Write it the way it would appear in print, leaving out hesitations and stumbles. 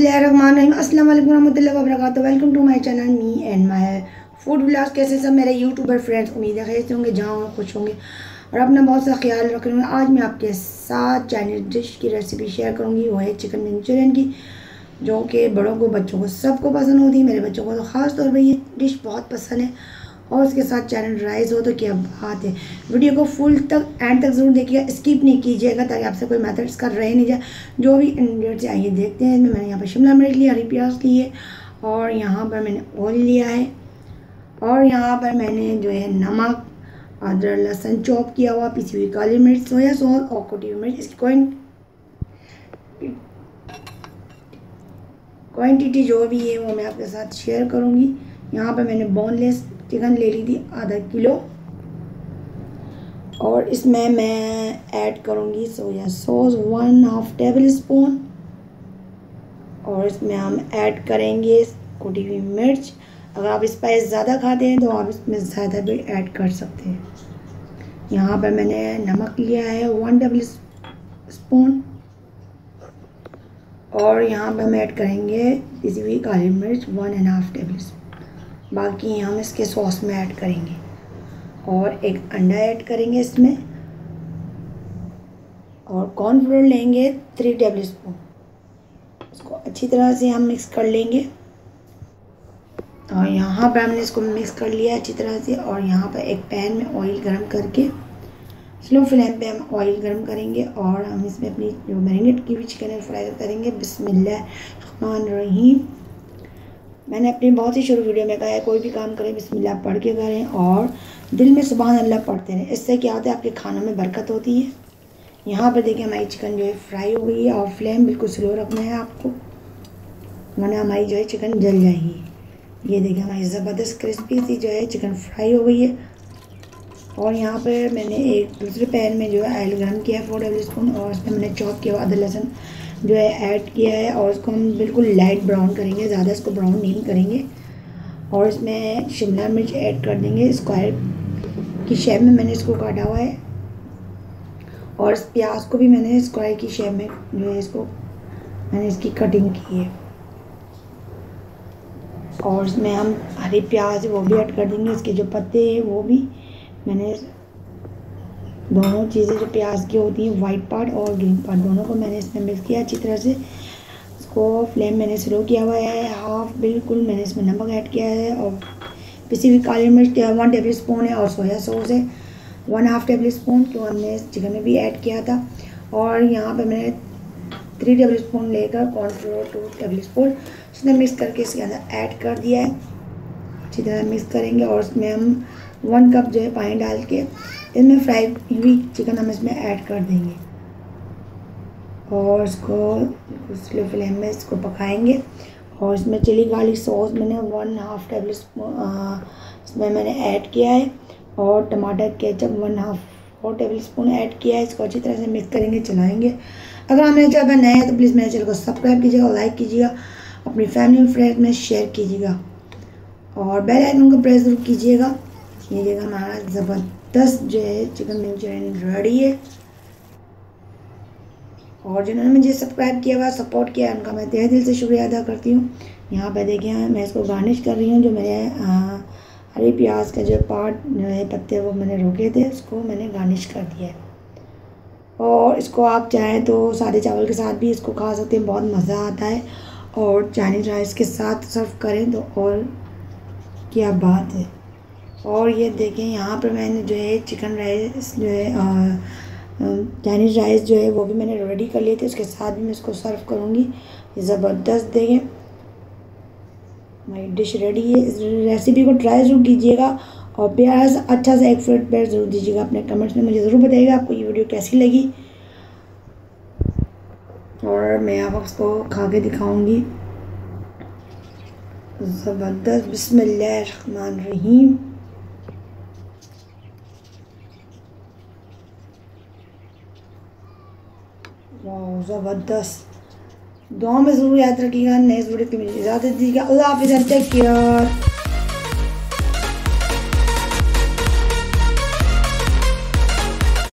बिस्मिल्लाहिर्रहमानिर्रहीम। अस्सलाम वालेकुम रहमतुल्लाहि व बरकातहू। Welcome to my channel me and my food vlogs. कैसे सब मेरे यूट्यूबर फ्रेंड्स, उम्मीद है खैर से होंगे, जहाँ होंगे खुश होंगे और अपना बहुत सा ख्याल रख रहे होंगे। आज मैं आपके साथ चाइनीज़ डिश की रेसिपी शेयर करूँगी। वो है चिकन मंचूरियन की, जो कि बड़ों को बच्चों को सबको पसंद होती है। मेरे बच्चों को तो ख़ास तौर पर ये डिश बहुत पसंद है, और उसके साथ चाइनीज़ राइस हो तो क्या बात है। वीडियो को फुल तक एंड तक ज़रूर देखिएगा, स्किप नहीं कीजिएगा, ताकि आपसे कोई मेथड्स का रह नहीं जाए। जो भी इंग्रेडिएंट्स आइए देखते हैं। इसमें मैंने यहाँ पर शिमला मिर्च लिया, हरी प्याज ली है, और यहाँ पर मैंने ऑयल लिया है, और यहाँ पर मैंने जो है नमक, अदरक लहसुन चॉप किया हुआ, पिसी हुई काली मिर्च, सोया सॉस और कुटी हुई मिर्च। इसकी क्वांटिटी जो भी है वो मैं आपके साथ शेयर करूँगी। यहाँ पर मैंने बोनलेस चिकन ले ली थी आधा किलो, और इसमें मैं ऐड करूँगी सोया सॉस 1/2 टेबल स्पून, और इसमें हम ऐड करेंगे कुटी हुई मिर्च। अगर आप स्पाइस ज़्यादा खाते हैं तो आप इसमें ज़्यादा भी ऐड कर सकते हैं। यहाँ पर मैंने नमक लिया है 1 टेबल स्पून, और यहाँ पर हम ऐड करेंगे पिसी हुई काली मिर्च 1.5 टेबल स्पून। बाकी हम इसके सॉस में ऐड करेंगे, और एक अंडा ऐड करेंगे इसमें, और कॉर्नफ्लोर लेंगे 3 टेबल स्पून। इसको अच्छी तरह से हम मिक्स कर लेंगे, और यहाँ पर हमने इसको मिक्स कर लिया अच्छी तरह से। और यहाँ पर एक पैन में ऑयल गरम करके स्लो फ्लेम पे हम ऑयल गरम करेंगे, और हम इसमें अपनी जो मैरिनेट की हुई चिकन है फ्राई करेंगे। बिस्मिल्लाहिर्रहमानिर्रहीम। मैंने अपनी बहुत ही शुरू वीडियो में कहा है, कोई भी काम करें बिस्मिल्लाह पढ़ के करें, और दिल में सुभान अल्लाह पढ़ते रहें। इससे क्या होता है, आपके खानों में बरकत होती है। यहाँ पर देखिए हमारी चिकन जो है फ्राई हो गई है, और फ्लेम बिल्कुल स्लो रखना है आपको, वरना हमारी जो है चिकन जल जाएगी। ये देखिए हमारी ज़बरदस्त क्रिस्पी सी जो है चिकन फ्राई हो गई है। और यहाँ पर मैंने एक दूसरे पैन में जो है ऑयल गर्म किया है 4 टेबल स्पून, और उसमें मैंने चॉप किया हुआ अदरक लहसुन जो है ऐड किया है, और इसको हम बिल्कुल लाइट ब्राउन करेंगे, ज़्यादा इसको ब्राउन नहीं करेंगे। और इसमें शिमला मिर्च ऐड कर देंगे, स्क्वायर की शेप में मैंने इसको काटा हुआ है, और इस प्याज को भी मैंने स्क्वायर की शेप में जो है इसको मैंने इसकी कटिंग की है। और इसमें हम हरी प्याज वो भी ऐड कर देंगे, इसके जो पत्ते हैं वो भी मैंने दोनों चीज़ें जो प्याज की होती हैं, वाइट पार्ट और ग्रीन पार्ट, दोनों को मैंने इसमें मिक्स किया अच्छी तरह से। इसको फ्लेम मैंने स्लो किया हुआ है हाफ बिल्कुल। मैंने इसमें नमक ऐड किया है, और पिसी हुई काली मिर्च 1 टेबल स्पून है, और सोया सॉस है 1/2 टेबल स्पून, जो हमने चिकन में भी ऐड किया था। और यहाँ पर मैंने 3 टेबल स्पून लेकर कॉर्नफ्लोर 2 टेबल स्पून उसने मिक्स करके इसके अंदर ऐड कर दिया है। अच्छी तरह मिक्स करेंगे, और उसमें हम 1 कप जो है पानी डाल के इसमें फ्राई हुई चिकन हम इसमें ऐड कर देंगे, और इसको स्लो फ्लेम में इसको पकाएंगे। और इसमें चिली गार्लिक सॉस मैंने 1/2 टेबल स्पून इसमें मैंने ऐड किया है, और टमाटर केचप 1/2 टेबल स्पून ऐड किया है। इसको अच्छी तरह से मिक्स करेंगे, चलाएंगे। अगर आप मेरे चैनल पर नए हैं तो प्लीज़ मेरे चैनल को सब्सक्राइब कीजिएगा, लाइक कीजिएगा, अपनी फैमिली और फ्रेंड्स में शेयर कीजिएगा, और बेल आइकन को प्रेस जरूर कीजिएगा। ये जगह हमारा ज़बरदस्त जो है चिकन मंचूरियन रेडी है। और जिन्होंने मुझे सब्सक्राइब किया हुआ, सपोर्ट किया, उनका मैं तहे दिल से शुक्रिया अदा करती हूँ। यहाँ पर देखिए मैं इसको गार्निश कर रही हूँ। जो मेरे हरी प्याज का जो पार्ट जो है पत्ते वो मैंने रोके थे, उसको मैंने गार्निश कर दिया है। और इसको आप चाहें तो सादे चावल के साथ भी इसको खा सकते हैं, बहुत मज़ा आता है। और चाइनीज़ राइस के साथ सर्व करें तो और क्या बात है। और ये देखें यहाँ पर मैंने जो है चिकन राइस जो है चाइनीज़ राइस जो है वो भी मैंने रेडी कर लिए थे, उसके साथ भी मैं इसको सर्व करूँगी। ज़बरदस्त देखें हमारी डिश रेडी है। इस रेसिपी को ट्राई ज़रूर कीजिएगा, और प्यार से अच्छा सा एक फीडबैक ज़रूर दीजिएगा अपने कमेंट्स में। मुझे ज़रूर बताइएगा आपको ये वीडियो कैसी लगी, और मैं आपको खा के दिखाऊँगी। ज़बरदस्त। बिस्मिल्लाहिर्रहमानिर्रहीम। वाह ज़बरदस्त। दुआ में ज़रूर याद रखिएगा। नेक्स्ट वीडियो की मुझे इजाज़त दीजिएगा। अल्लाह हाफ़िज़, टेक केयर।